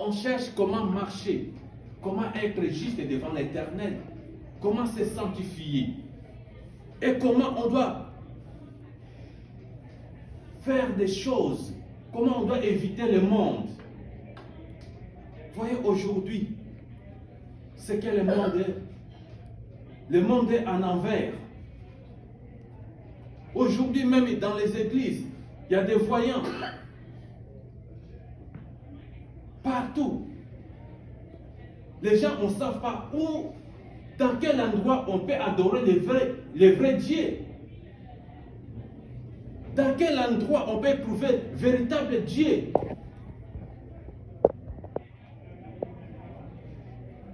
on cherche comment marcher, comment être juste devant l'Éternel, comment se sanctifier et comment on doit faire des choses, comment on doit éviter le monde. Voyez aujourd'hui ce que le monde est. Le monde est en envers. Aujourd'hui même dans les églises, il y a des voyants. Partout. Les gens ne savent pas où, dans quel endroit on peut adorer les vrais dieux. Dans quel endroit on peut trouver véritable Dieu.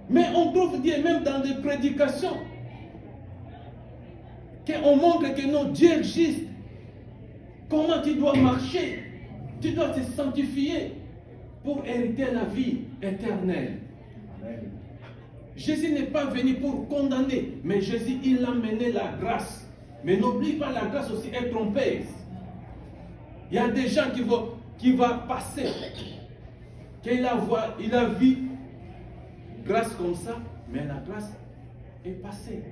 Mais on trouve Dieu même dans les prédications. Qu'on montre que non, Dieu est juste. Comment tu dois marcher. Tu dois te sanctifier pour hériter la vie éternelle. Amen. Jésus n'est pas venu pour condamner, mais Jésus, il a mené la grâce. Mais n'oublie pas, la grâce aussi est trompeuse. Il y a des gens qui vont passer, qu'il a vu grâce comme ça, mais la grâce est passée.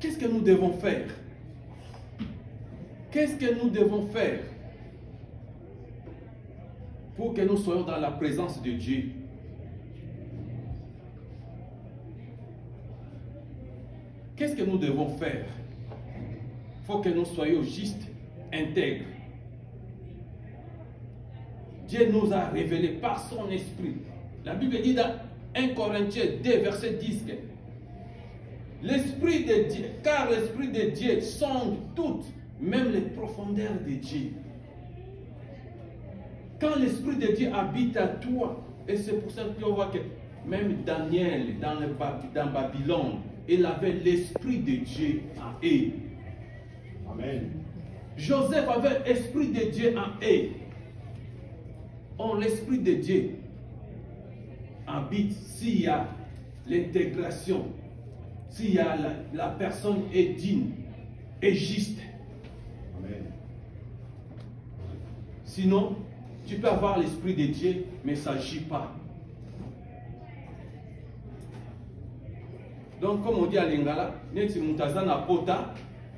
Qu'est-ce que nous devons faire? Qu'est-ce que nous devons faire pour que nous soyons dans la présence de Dieu? Qu'est-ce que nous devons faire? Il faut que nous soyons justes, intègres. Dieu nous a révélé par son esprit. La Bible dit dans 1 Corinthiens 2, verset 10 que l'Esprit de Dieu, car l'Esprit de Dieu sonde toutes, même les profondeurs de Dieu. Quand l'Esprit de Dieu habite à toi, et c'est pour ça qu'on voit que même Daniel, dans Babylone, il avait l'Esprit de Dieu en eux. Amen. Joseph avait l'Esprit de Dieu en eux. L'Esprit de Dieu habite s'il y a l'intégration, s'il y a la personne est digne, est juste. Amen. Sinon, tu peux avoir l'Esprit de Dieu, mais ça n'agit pas. Donc, comme on dit à Lingala, si on a pota,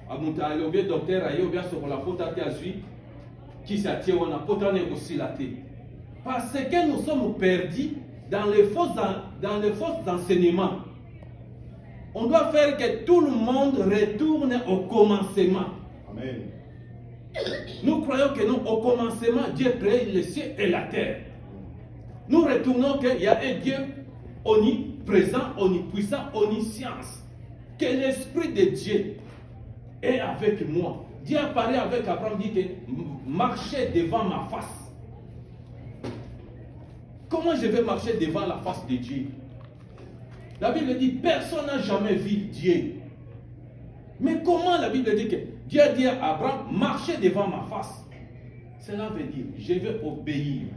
on bien docteur, on bien sur la pota, qui s'attire, on a pota, on est aussi la tête. Parce que nous sommes perdus dans les faux enseignements. On doit faire que tout le monde retourne au commencement. Amen. Nous croyons que non, au commencement, Dieu créé le ciel et la terre. Nous retournons qu'il y a un Dieu omniprésent, omnipuissant, omniscience. Que l'Esprit de Dieu est avec moi. Dieu apparaît avec Abraham, dit que marchez devant ma face. Comment je vais marcher devant la face de Dieu? La Bible dit, personne n'a jamais vu Dieu. Mais comment la Bible dit que Dieu a dit à Abraham, marchez devant ma face? Cela veut dire, je vais obéir.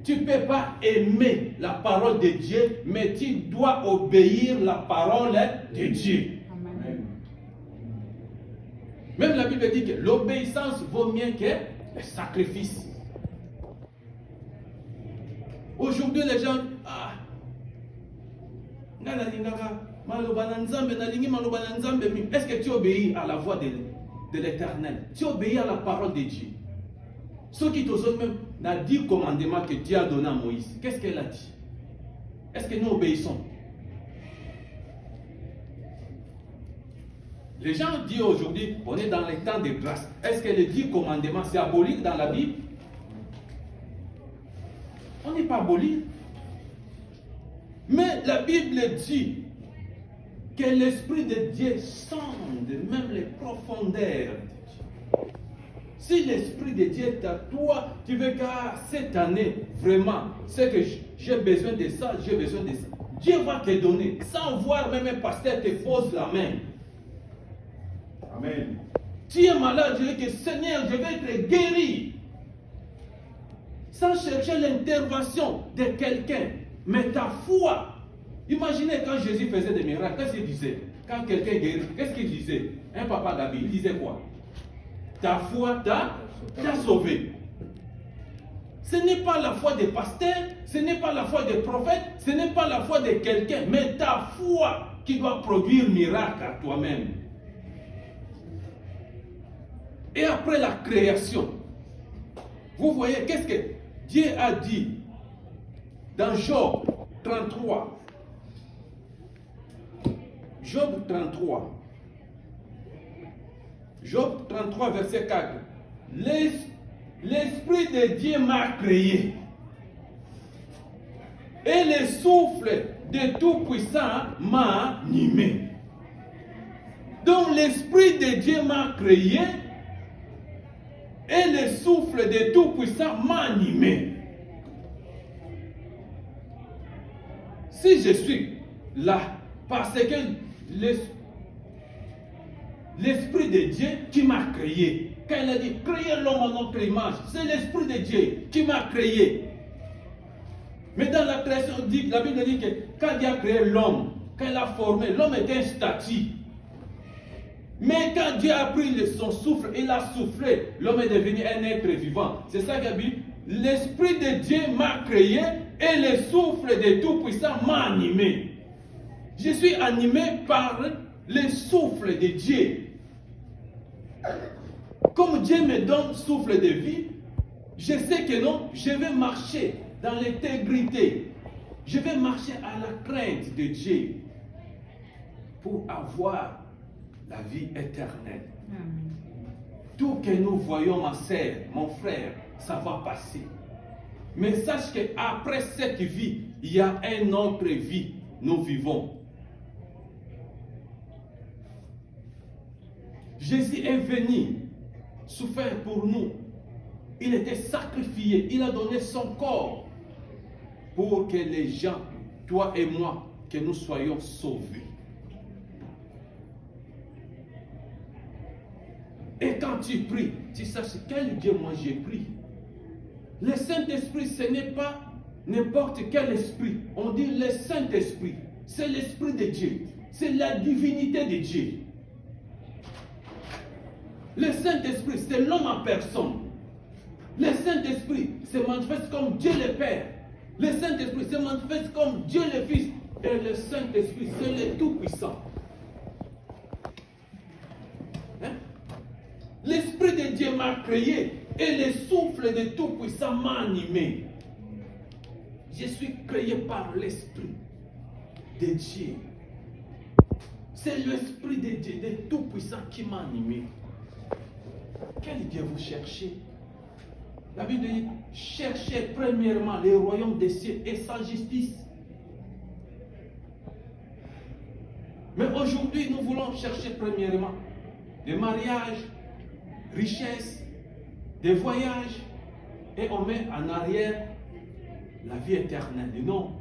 Tu ne peux pas aimer la parole de Dieu, mais tu dois obéir la parole de Dieu. Amen. Même la Bible dit que l'obéissance vaut mieux que le sacrifice. Aujourd'hui, les gens, est-ce que tu obéis à la voix de l'Éternel? Tu obéis à la parole de Dieu. Ceux qui t'osent même n'a dit commandement que Dieu a donné à Moïse. Qu'est-ce qu'elle a dit? Est-ce que nous obéissons? Les gens disent aujourd'hui, on est dans les temps de grâce. Est-ce que les 10 commandements, c'est aboli dans la Bible? On n'est pas aboli. Mais la Bible dit que l'Esprit de Dieu sonde même les profondeurs de Dieu. Si l'Esprit de Dieu est à toi, tu veux que cette année, vraiment, c'est que j'ai besoin de ça, j'ai besoin de ça. Dieu va te donner, sans voir même un pasteur te pose la main. Amen. Tu es malade, je dis que Seigneur, je vais être guéri. Sans chercher l'intervention de quelqu'un. Mais ta foi. Imaginez quand Jésus faisait des miracles, qu'est-ce qu'il disait? Quand quelqu'un guérit, qu'est-ce qu'il disait? Un papa Gabi, il disait quoi? Ta foi t'a sauvé. Ce n'est pas la foi des pasteurs, ce n'est pas la foi des prophètes, ce n'est pas la foi de quelqu'un, mais ta foi qui doit produire miracle à toi-même. Et après la création, vous voyez, qu'est-ce que Dieu a dit dans Job 33. Job 33. Job 33, verset 4. L'Esprit de Dieu m'a créé. Et le souffle de Tout-Puissant m'a animé. Donc l'Esprit de Dieu m'a créé. Et le souffle de Tout-Puissant m'a animé. Si je suis là, parce que l'Esprit de Dieu qui m'a créé. Quand il a dit créer l'homme en notre image, c'est l'Esprit de Dieu qui m'a créé. Mais dans la création, la Bible dit que quand Dieu a créé l'homme, quand il l'a formé, l'homme était un statut. Mais quand Dieu a pris son souffle, il a soufflé, l'homme est devenu un être vivant. C'est ça qu'il a dit. L'Esprit de Dieu m'a créé et le souffle de Tout-Puissant m'a animé. Je suis animé par le souffle de Dieu. Comme Dieu me donne souffle de vie, je sais que non, je vais marcher dans l'intégrité. Je vais marcher à la crainte de Dieu pour avoir la vie éternelle. Amen. Tout que nous voyons, ma sœur, mon frère, ça va passer. Mais sache qu'après cette vie, il y a une autre vie. Nous vivons. Jésus est venu souffrir pour nous. Il était sacrifié. Il a donné son corps pour que les gens, toi et moi, que nous soyons sauvés. Et quand tu pries, tu saches quel Dieu moi j'ai pris. Le Saint-Esprit, ce n'est pas n'importe quel esprit. On dit le Saint-Esprit. C'est l'Esprit de Dieu. C'est la divinité de Dieu. Le Saint-Esprit, c'est l'homme en personne. Le Saint-Esprit se manifeste comme Dieu le Père. Le Saint-Esprit se manifeste comme Dieu le Fils. Et le Saint-Esprit, c'est le Tout-Puissant. Hein? L'Esprit de Dieu m'a créé et le souffle de Tout-Puissant m'a animé. Je suis créé par l'Esprit de Dieu. C'est l'Esprit de Dieu, de Tout-Puissant qui m'a animé. Quel Dieu vous cherchez? La Bible dit, cherchez premièrement le royaume des cieux et sa justice. Mais aujourd'hui, nous voulons chercher premièrement des mariages, richesses, des voyages, et on met en arrière la vie éternelle. Non.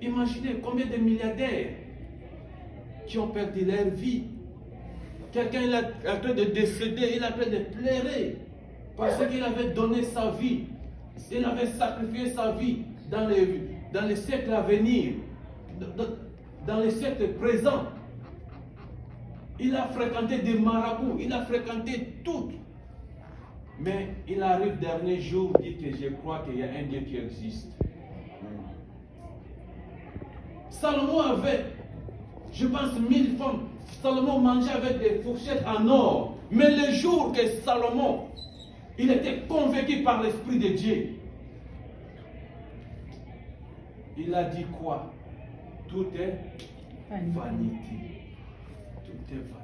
Imaginez combien de milliardaires qui ont perdu leur vie. Quelqu'un est en train de décéder, il est en train de pleurer parce qu'il avait donné sa vie. Il avait sacrifié sa vie dans les siècles à venir, dans les siècles présents. Il a fréquenté des marabouts, il a fréquenté tout. Mais il arrive dernier jour, dit que je crois qu'il y a un Dieu qui existe. Salomon avait, je pense, 1000 femmes. Salomon mangeait avec des fourchettes en or. Mais le jour que Salomon, il était convaincu par l'Esprit de Dieu, il a dit quoi? Tout est vanité. Tout est vanité.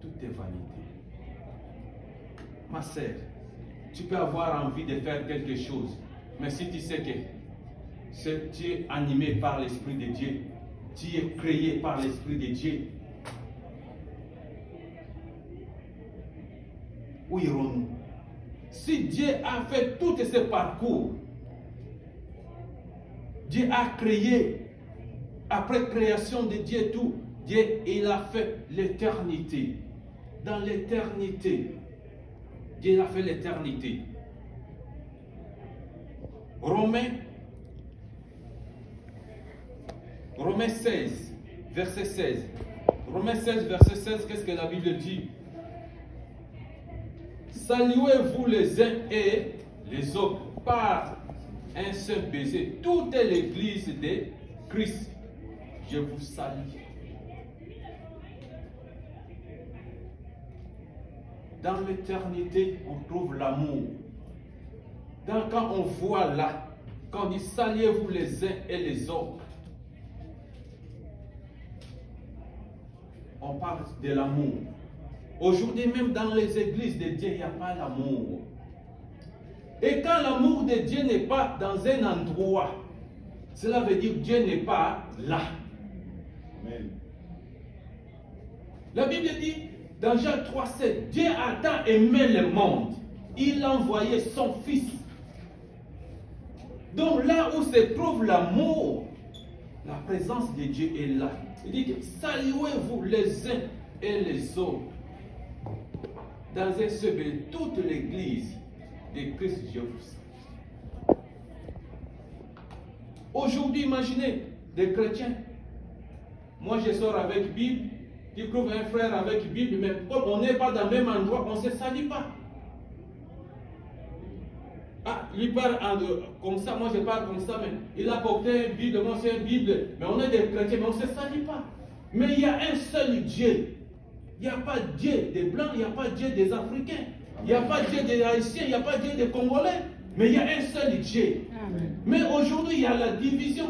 Tout est vanité. Ma sœur, tu peux avoir envie de faire quelque chose, mais si tu sais que tu es animé par l'Esprit de Dieu, tu es créé par l'Esprit de Dieu, où irons-nous? Si Dieu a fait tout ce parcours, Dieu a créé, après création de Dieu tout, Dieu il a fait l'éternité. Dans l'éternité, Dieu a fait l'éternité. Romains 16, verset 16. Romains 16, verset 16, qu'est-ce que la Bible dit? Saluez-vous les uns et les autres par un seul baiser. Toute l'église de Christ, je vous salue. Dans l'éternité, on trouve l'amour. Quand on voit là, quand on dit saluez-vous les uns et les autres, on parle de l'amour. Aujourd'hui, même dans les églises de Dieu, il n'y a pas l'amour. Et quand l'amour de Dieu n'est pas dans un endroit, cela veut dire que Dieu n'est pas là. Amen. La Bible dit, dans Jean 3,7, Dieu a tant aimé le monde, il a envoyé son Fils. Donc là où se trouve l'amour, la présence de Dieu est là. Il dit que saluez-vous les uns et les autres. Dans un seul baiser, toute l'église de Christ, je vous salue. Aujourd'hui, imaginez des chrétiens. Moi, je sors avec Bible, tu trouves un frère avec Bible, mais comme on n'est pas dans le même endroit, on ne se salue pas. Ah, lui parle comme ça, moi je parle comme ça, mais il a porté une Bible, moi c'est une Bible, mais on est des chrétiens, mais on ne se salue pas. Mais il y a un seul Dieu. Il n'y a pas Dieu des Blancs, il n'y a pas Dieu des Africains, il n'y a pas Dieu des Haïtiens, il n'y a pas Dieu des Congolais, mais il y a un seul Dieu. Amen. Mais aujourd'hui, il y a la division.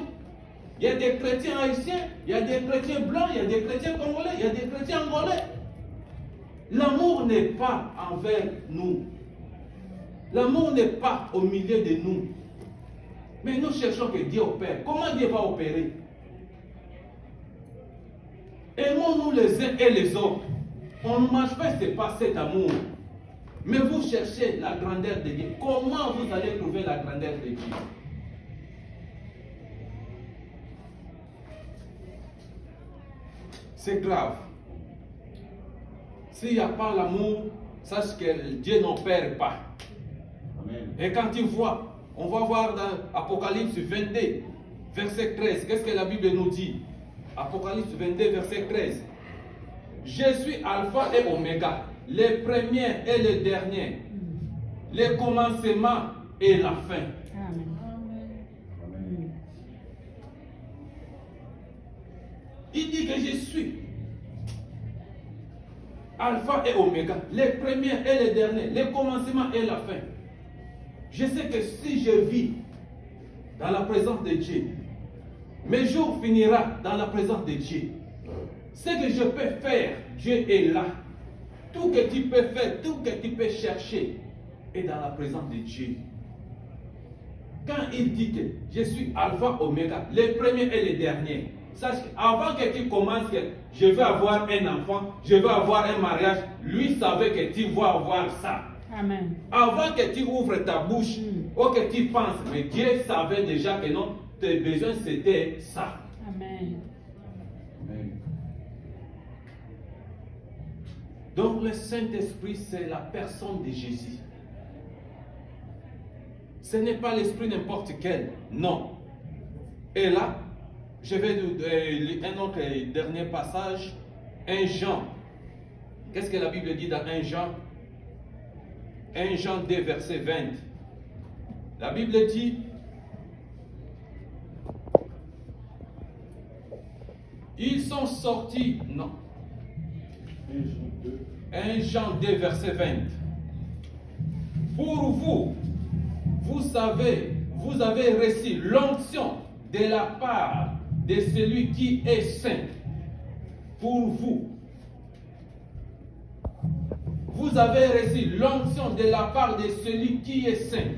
Il y a des chrétiens haïtiens, il y a des chrétiens blancs, il y a des chrétiens congolais, il y a des chrétiens angolais. L'amour n'est pas envers nous. L'amour n'est pas au milieu de nous. Mais nous cherchons que Dieu opère. Comment Dieu va opérer? Aimons-nous les uns et les autres. On ne manifeste pas cet amour. Mais vous cherchez la grandeur de Dieu. Comment vous allez trouver la grandeur de Dieu? C'est grave. S'il n'y a pas l'amour, sache que Dieu n'opère pas. Amen. Et quand tu vois, on va voir dans Apocalypse 22, verset 13, qu'est-ce que la Bible nous dit? Apocalypse 22, verset 13. Je suis Alpha et Oméga, le premier et le dernier, le commencement et la fin. Amen. Amen. Il dit que je suis Alpha et Oméga, le premier et le dernier, le commencement et la fin. Je sais que si je vis dans la présence de Dieu, mes jours finiront dans la présence de Dieu. Ce que je peux faire, Dieu est là. Tout que tu peux faire, tout que tu peux chercher est dans la présence de Dieu. Quand il dit que je suis Alpha, Oméga, le premier et le dernier, sache qu'avant que tu commences, que je veux avoir un enfant, je veux avoir un mariage, lui savait que tu vas avoir ça. Amen. Avant que tu ouvres ta bouche, ou que tu penses, mais Dieu savait déjà que non, tes besoins c'était ça. Amen. Amen. Donc le Saint-Esprit, c'est la personne de Jésus. Ce n'est pas l'esprit n'importe quel, non. Et là, je vais lire un autre dernier passage, 1 Jean. Qu'est-ce que la Bible dit dans 1 Jean? 1 Jean 2, verset 20. La Bible dit, ils sont sortis, non. 1 Jean 2, verset 20. Pour vous, vous savez, vous avez reçu l'onction de la part de celui qui est saint. Pour vous. Vous avez reçu l'onction de la part de celui qui est saint.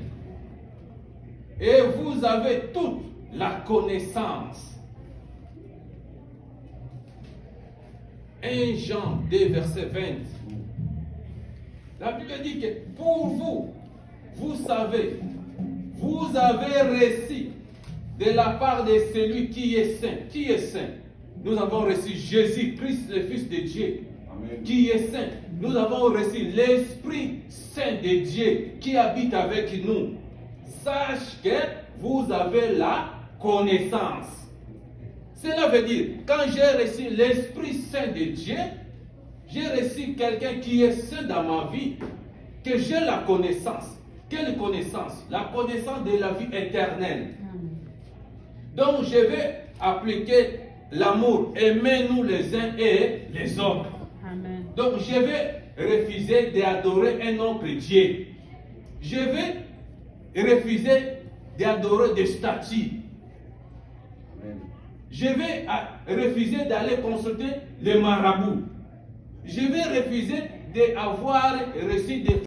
Et vous avez toute la connaissance. 1 Jean 2, verset 20. La Bible dit que pour vous, vous savez, vous avez reçu de la part de celui qui est saint. Qui est saint? Nous avons reçu Jésus-Christ, le Fils de Dieu. Amen. Qui est saint. Nous avons reçu l'Esprit Saint de Dieu qui habite avec nous. Sache que vous avez la connaissance. Cela veut dire, quand j'ai reçu l'Esprit Saint de Dieu, j'ai reçu quelqu'un qui est saint dans ma vie, que j'ai la connaissance. Quelle connaissance? La connaissance de la vie éternelle. Donc je vais appliquer l'amour. Aimez-nous les uns et les autres. Amen. Donc je vais refuser d'adorer un autre Dieu. Je vais refuser d'adorer des statues. Je vais refuser d'aller consulter les marabouts. Je vais refuser d'avoir reçu des